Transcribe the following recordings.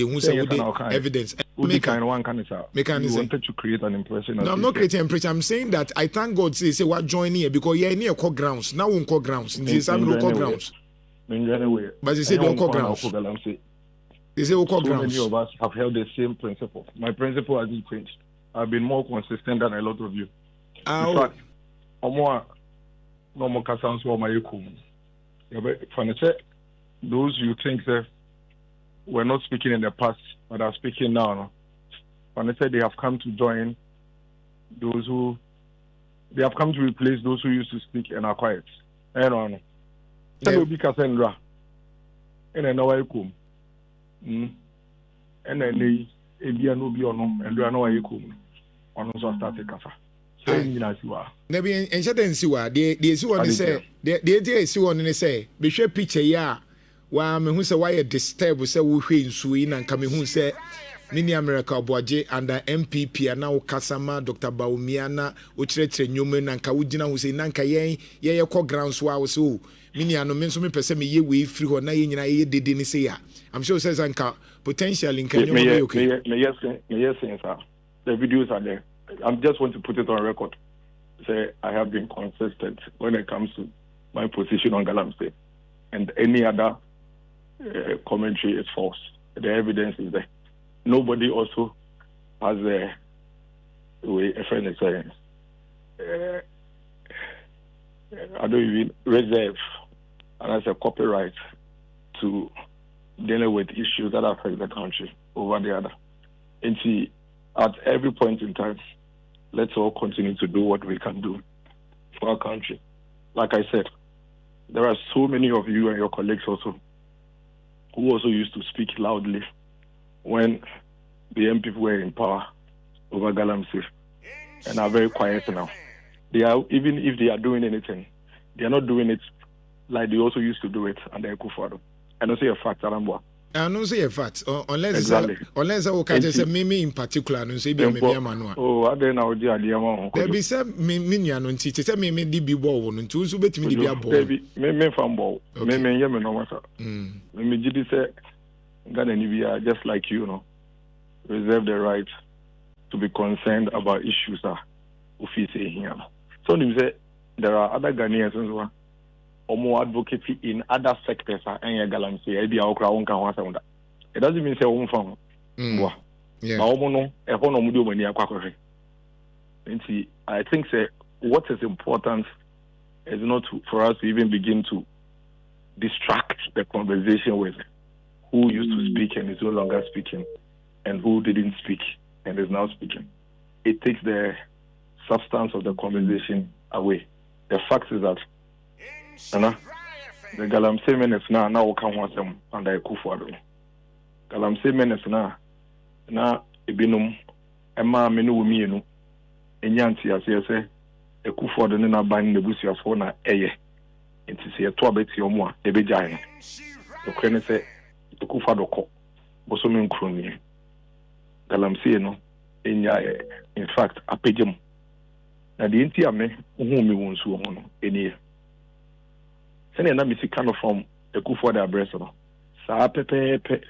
who say evidence. You wanted to create an impression. No, I'm not creating an impression. I'm saying that I thank God say what join here because you're near core grounds. Now we core grounds. This is no core grounds. But they say don't core grounds. They say core grounds. Many of us have held the same principle. My principle hasn't changed. I've been more consistent than a lot of you. In fact, no more sounds for my those you think that were not speaking in the past but are speaking now. No? When I said they have come to join those who they have come to replace those who used to speak and are quiet. And will be Cassandra and an away and then they no be on and do I know why you come on also started Casa. Maybe and shut and see what they see what they say. They see what they say. Be sure picture ya. Wa me hu say why disturb say wo hwe nsuyi na nka me hu say Nini America Aboagye under MPP na wo kasama Dr. Baumia na wo kyerɛkyerɛ nnwom na nka wo gina hu say na nka ye kɔ grounds wa wo so mini ano me nso me pese me ye we free ho na ye nyina ye dede ni say ya I'm sure says nka potential nka nnwom be okay yes sir the videos are there. I just want to put it on record. Say I have been consistent when it comes to my position on Galamsey, and any other commentary is false. The evidence is there. Nobody also has a friend is saying, I don't even reserve and as a copyright to dealing with issues that affect the country over the other. And see, at every point in time, let's all continue to do what we can do for our country. Like I said, there are so many of you and your colleagues also who also used to speak loudly when the MPs were in power over Galamsey and are very quiet now. They are, even if they are doing anything, they are not doing it like they also used to do it under Akufo-Addo. I don't say a fact, Arambwa. I don't say a fact, unless exactly. Unless I will catch me in particular, and say be me manual. Oh, I don't know the idea. There be some me and teacher say me DB ball and two so bet me DB ball. Me from ball. Me yemi no matter. Me jidi say Ghana Nhyira just like you know reserve the right to be concerned about issues that we say here. So you say there are other Ghanaians as well. Or more advocacy in other sectors and Galamsey. It doesn't mean say one from. Yeah. I think say what is important is not for us to even begin to distract the conversation with who used to speak and is no longer speaking, and who didn't speak and is now speaking. It takes the substance of the conversation away. The fact is that the Galamsey minutes now can want them under Akufo-Addo. Galamsey minutes now ebinum ema menu mienu enyanti ase Akufo-Addo na ban na busuafo na eye nti se to abeti omo a ebegyae no okrene se Akufo-Addo ko boso me nkroni Galamsey no enya in fact apegem na de nti ame ohu mi wonsu ho no enie sene na misika no from Akufo-Addo address no saa pepepe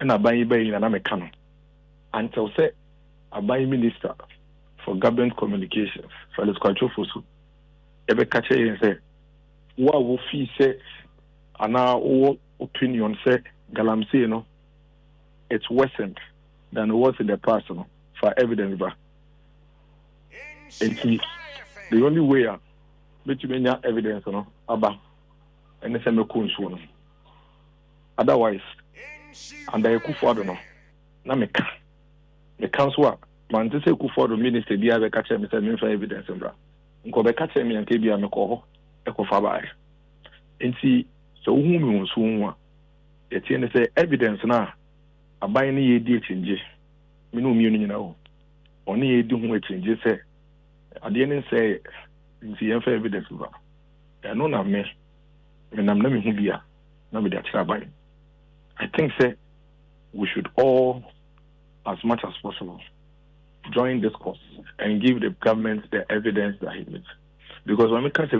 na ban yi na meka no until say aban minister for government communications Felix Kwachofosu ebe kache yin say wo fi say ana wo opinion say Galamsey no it's worsened than it was in the past no for evidence ba and the only way which menya evidence no aba and say me kunsu no otherwise under Akufo-Addo no na meka the council man to say Akufo-Addo minister bia be catch me say me for evidence mbra nko be catch me anke bia me ko ho e ko fa bae enti so hu mi wonso hu a e tie ne say evidence na aban ne ye di chinje me no mi nyina ho oni ye di hu chinje say ade ne say nti ye fa evidence ba e no na me nam na me hu bia na me da tira bae. I think say we should all, as much as possible, join this course and give the government the evidence that he needs. Because when we can't say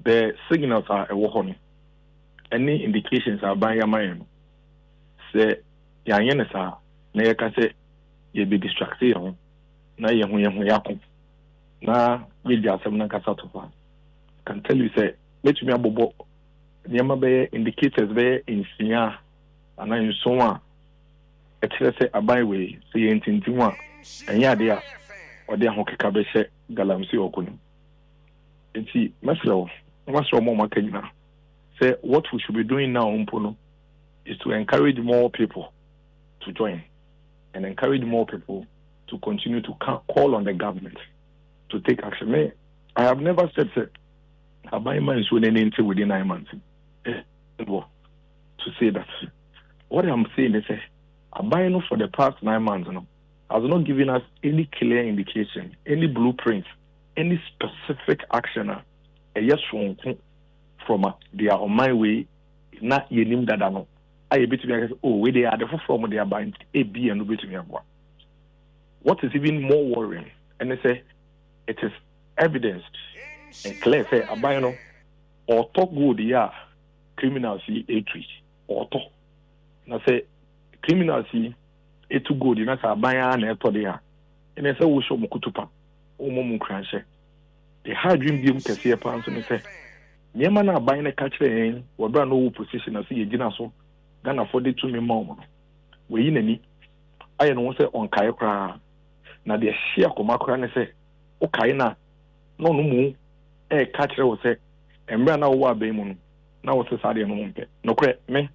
the signals are a walk. Any indications are by your mind. say yanyenesa na yeka say ye be distracted na ye hu yakon na we di asem na kasa to fa can tell you say let me abobo nyama be indicators be insia ana nso a etere say abai we say yentintin a enya de a ode ahokeka be hye Galamsey okunu enti masro mo makanyina say what we should be doing now umpono is to encourage more people to join and encourage more people to continue to call on the government to take action. I have never said that abai man is within 9 months to say that. What I'm saying is abai for the past 9 months has not given us any clear indication, any blueprint, any specific action. Yes, from they are on my way, not yenim dadano. I bit to where they are the from their bind a B and bit to what is even more worrying, and they say it is evidenced and clear say abayano or talk good yeah criminals see a tree or talk. Now say criminals see a too good, that's a baya and a todia. And I say we show mukutupa, umomu cranshe. The hard dream game can see a pants and say Yamana buying a catcher in or brand new position as a dinosaur, Ghana for the 2 million. We in any I know say on Kayakra. Now the sheer Komakran say, okay, no more a catcher will say, and brand now what Baymon. Now what's a sad no correct me.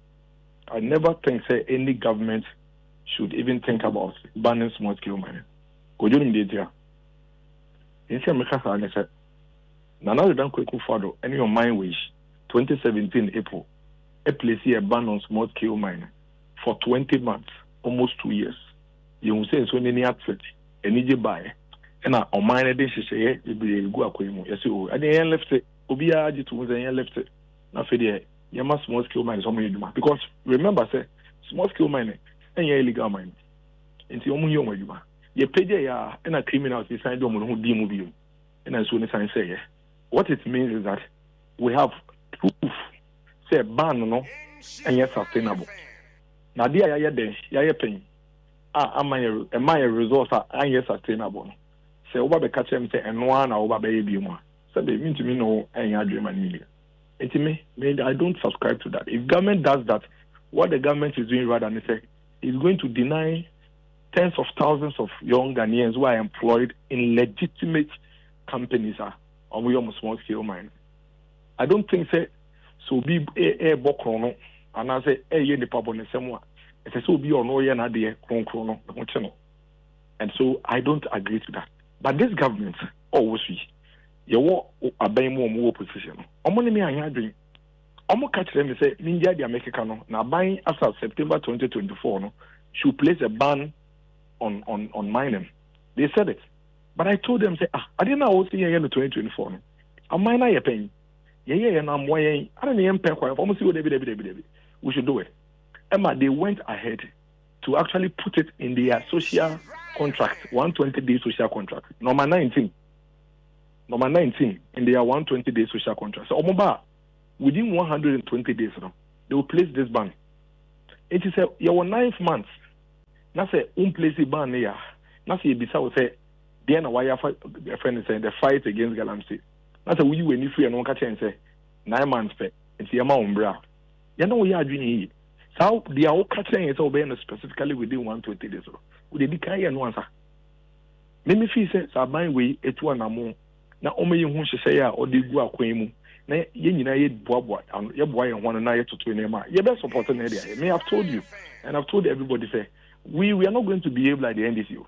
I never think say any government should even think about banning small scale mining. Go during the day. In some cases, I said, Nana don't quick follow any of my wish. 2017 April, a place a ban on small scale mining for 20 months, almost 2 years. You will say so many outfit, and you buy, and on mine this is a go aquimo. Yes, you and the left it, Obiaji to the left it. Now for the Yama small scale mining, because remember, say small scale mining and illegal mining. Into Omu, you pay ya and a criminal beside them who deem you. And as soon as I say, what it means is that we have proof, say ban no, and yet sustainable. Now, dear, ya paying. Am I a resource and yet sustainable? Say, over the catch him say, and one over baby more. So they mean to me no, and ya dream and million. It me, I don't subscribe to that. If government does that, what the government is doing rather than say, is going to deny tens of thousands of young Ghanaians who are employed in legitimate companies on we almost small scale mine. I don't think say so be a bokrono and I say a the pub on the same one. It is so be on no yen idea chrono. And so I don't agree to that. But this government always you want a bay more position. Omoni me I doing. Omo catch them say India the American now buying after September 2024 no should place a ban on mining. They said it. But I told them, say, I didn't know see in 2024. No. A miner you're paying. Yeah, and I'm weighing. I don't even pay quite. Almost we should do it. Emma, they went ahead to actually put it in their social contract, 120-day social contract. Number 19 in their 120-day social contract. So, within 120 days, they will place this ban. It is your 9th month. Now say place a ban here. Now say Bisa will say then why your friend is saying the fight against Galamsey. Now say we when you free and one catch and say 9 months pay. It's the amount umbra. You know we are doing here. So they are all catching it obeying specifically within 120 days. We did carry and once. Many feel say Sabai way it one among. Now only you who say or they go aquamu. Na ye boa and your boy and one another to twin. You best support an area. May have told you, and I've told everybody say we are not going to behave like the NDC.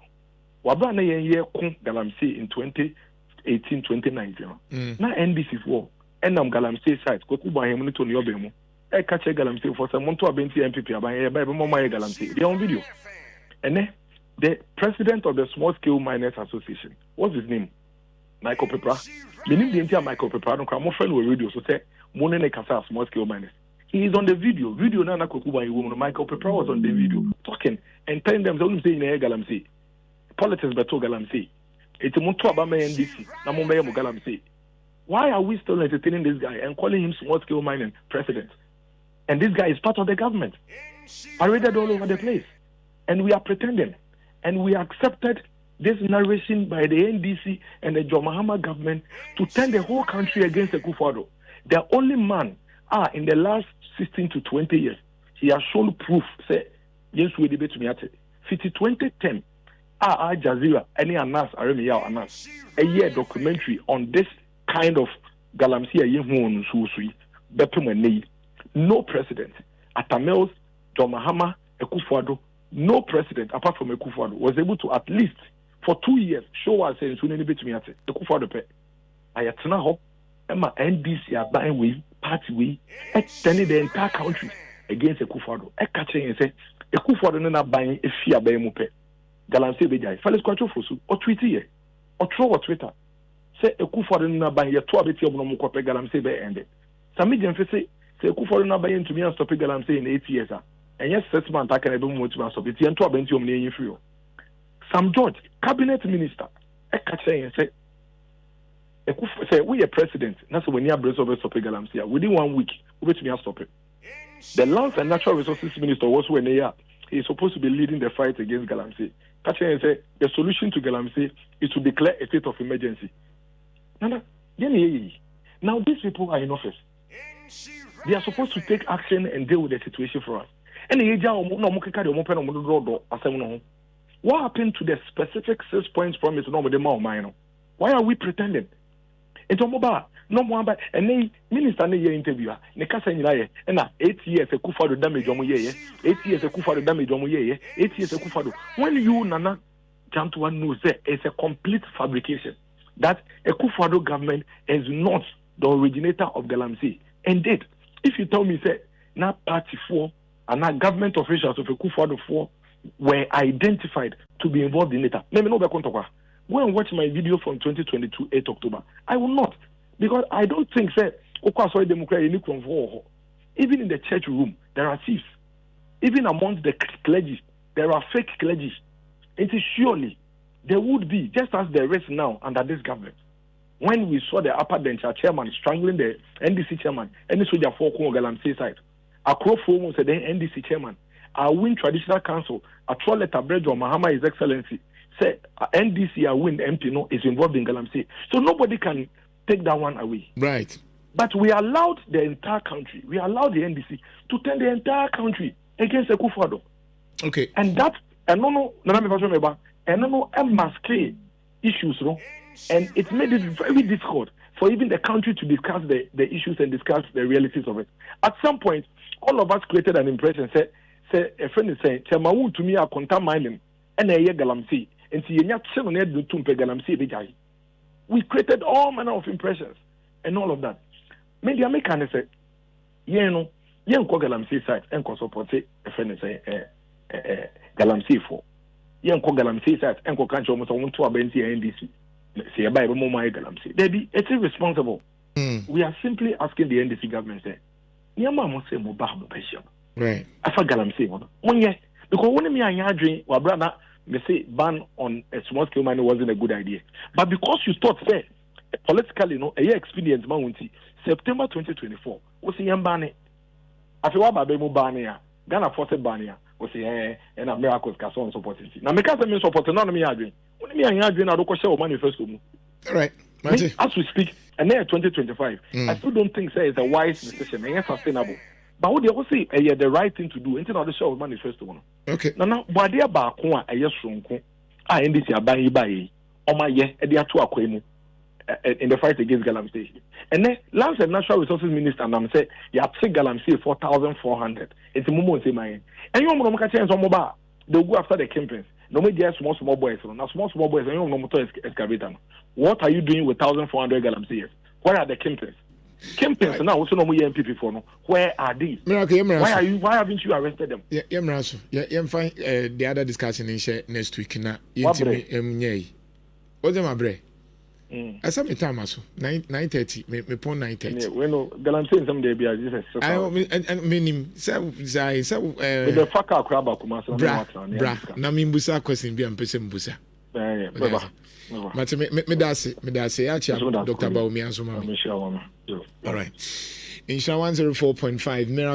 Wabana ye Galamsey in 2018, 2019. Now NDC for and Galamsey site. Kokuba him to Yobemo. I catch a Galamsey for some to a Benti MPP by Mama Galamsey. They on video. And the president of the Small Scale Miners Association, what's his name? Michael Pepra. The name the entire Michael Pepra don't come friend with radio, so say Monene Casa Small Scale Miners. He is on the video. Video Nana Kokuba woman. Michael Pepra was on the video talking and telling them don't say in Galamsey. Politics beto Galamsey. It's a Montua Bama NDC. Namumbe Galamsey. Why are we still entertaining this guy and calling him small scale mining president? And this guy is part of the government. paraded all over the place. And we are pretending. And we accepted this narration by the NDC and the Mahama government to turn the whole country against the Akufo-Addo. The only man in the last 16 to 20 years, he has shown proof, say, yes, we debate to me at 2010. Al Jazeera, any Anas, Aremiya Anas, a year documentary on this kind of Galamsey, no president, Atamels, John Mahama, Akufo-Addo, no president apart from Akufo-Addo was able to at least for 2 years show us saying so many bit to me at Akufo-Addo pe. Ayatena ho, Emma NDC aban we party we extended the entire country against Akufo-Addo. Catching and say Akufo-Addo na ban efia ban mu pe. Galamsey bejai. Felix kwacho fosu o tweet here. O throw o Twitter. Say Akufo-Addo na ban ye to abeti omo mo kope Galamsey be ended. Sami Jenfe say Akufo-Addo na ban to me and stop Galamsey in 8 years. And yes, 6 months I can able to stop it. And to abenti omo ne free. Sam George, cabinet minister, catching and say Akufo say we are president. That's when you brace over stop Galamsey. Within 1 week, we bet me stop it. The Lands and Natural Resources Minister was when he is supposed to be leading the fight against Galamsey. Catching and say the solution to Galamsey is to declare a state of emergency. Now these people are in office. They are supposed to take action and deal with the situation for us. What happened to the specific 6 points promise? Why are we pretending? No more, and they minister ne interviewer. Ne kasa nyina and 8 years a Akufo-Addo damage omo ye 8 years a Akufo-Addo damage omo ye 8 years a Akufo-Addo. When you Nana Jantuan knows that it's a complete fabrication that a Akufo-Addo government is not the originator of Galamsey. Indeed, if you tell me say na party 4 and na government officials of Akufo-Addo 4 were identified to be involved in it, let me know go and watch my video from 2022 8 October. I will not. Because I don't think that even in the church room, there are thieves. Even amongst the clergy, there are fake clergy. It is surely there would be, just as there is now under this government. When we saw the upper bench chairman strangling the NDC chairman, any soldier for Galamsey side, across forum said the NDC chairman, our win traditional council, a troll letter bread or Mahama His Excellency, say NDC our win MP no is involved in Galamsey. So nobody can take that one away. Right. But we allowed the entire country, we allowed the NDC to turn the entire country against Akufo-Addo. Okay. And that, and no, masquerade issues, no? And it made it very difficult for even the country to discuss the issues and discuss the realities of it. At some point, all of us created an impression, say a friend is saying, Chemawu to me are contaminating, and a Galamsey, and see, you're not to Galamsey. We created all manner of impressions and all of that. Maybe I make an say, Galamsey side and support a friend say Galamsey for. Galamsey side and country almost on to a NDC. Say a Bible Moma Galamsey. It's irresponsible. We are simply asking the NDC government say, Yama must say Mobile patient. Right. I for Galamsey one. Because when me and dream, or brother. They say ban on a small scale mining wasn't a good idea. But because you thought, say, politically, a year experience, September 2024, was a young banner. After what Babemo Bania, Ghana forced Bania, was a and America's Casson supporting. Now, make us a support none of me arguing. Only me and Adrian are the show manifesto. All right. As we speak, and then 2025, I still don't think say it's a wise decision and sustainable. But what they also say the right thing to do until the show manifesto. Okay. Now, but they are back one a yes from NDC abayi bayi on my year at the Atua Queen in the fight against Galamsey. And then Lands and Natural Resources Minister and say you have seen Galamsey 4,400. It's a moment in my end. And you want to change on mobile, they'll go after the campaigns. No me just small boys. Now small boys and you know motor excavator. What are you doing with 1,400 Galamsey? Where are the campaigns? Campaigns now also no more MPP for no. Where are these? Why haven't you arrested them? Find the other discussion in share next week na. What's them abre? I saw me time aso 9:30 me pon 9:30. We know Galamsey some day be as Jesus. I mean say with the fuck crab kuma so bra na me mbusa question bi am pese mbusa. But me that's ya Dr. Baumi ansoma. All right. In Nhyira 104.5 Miracle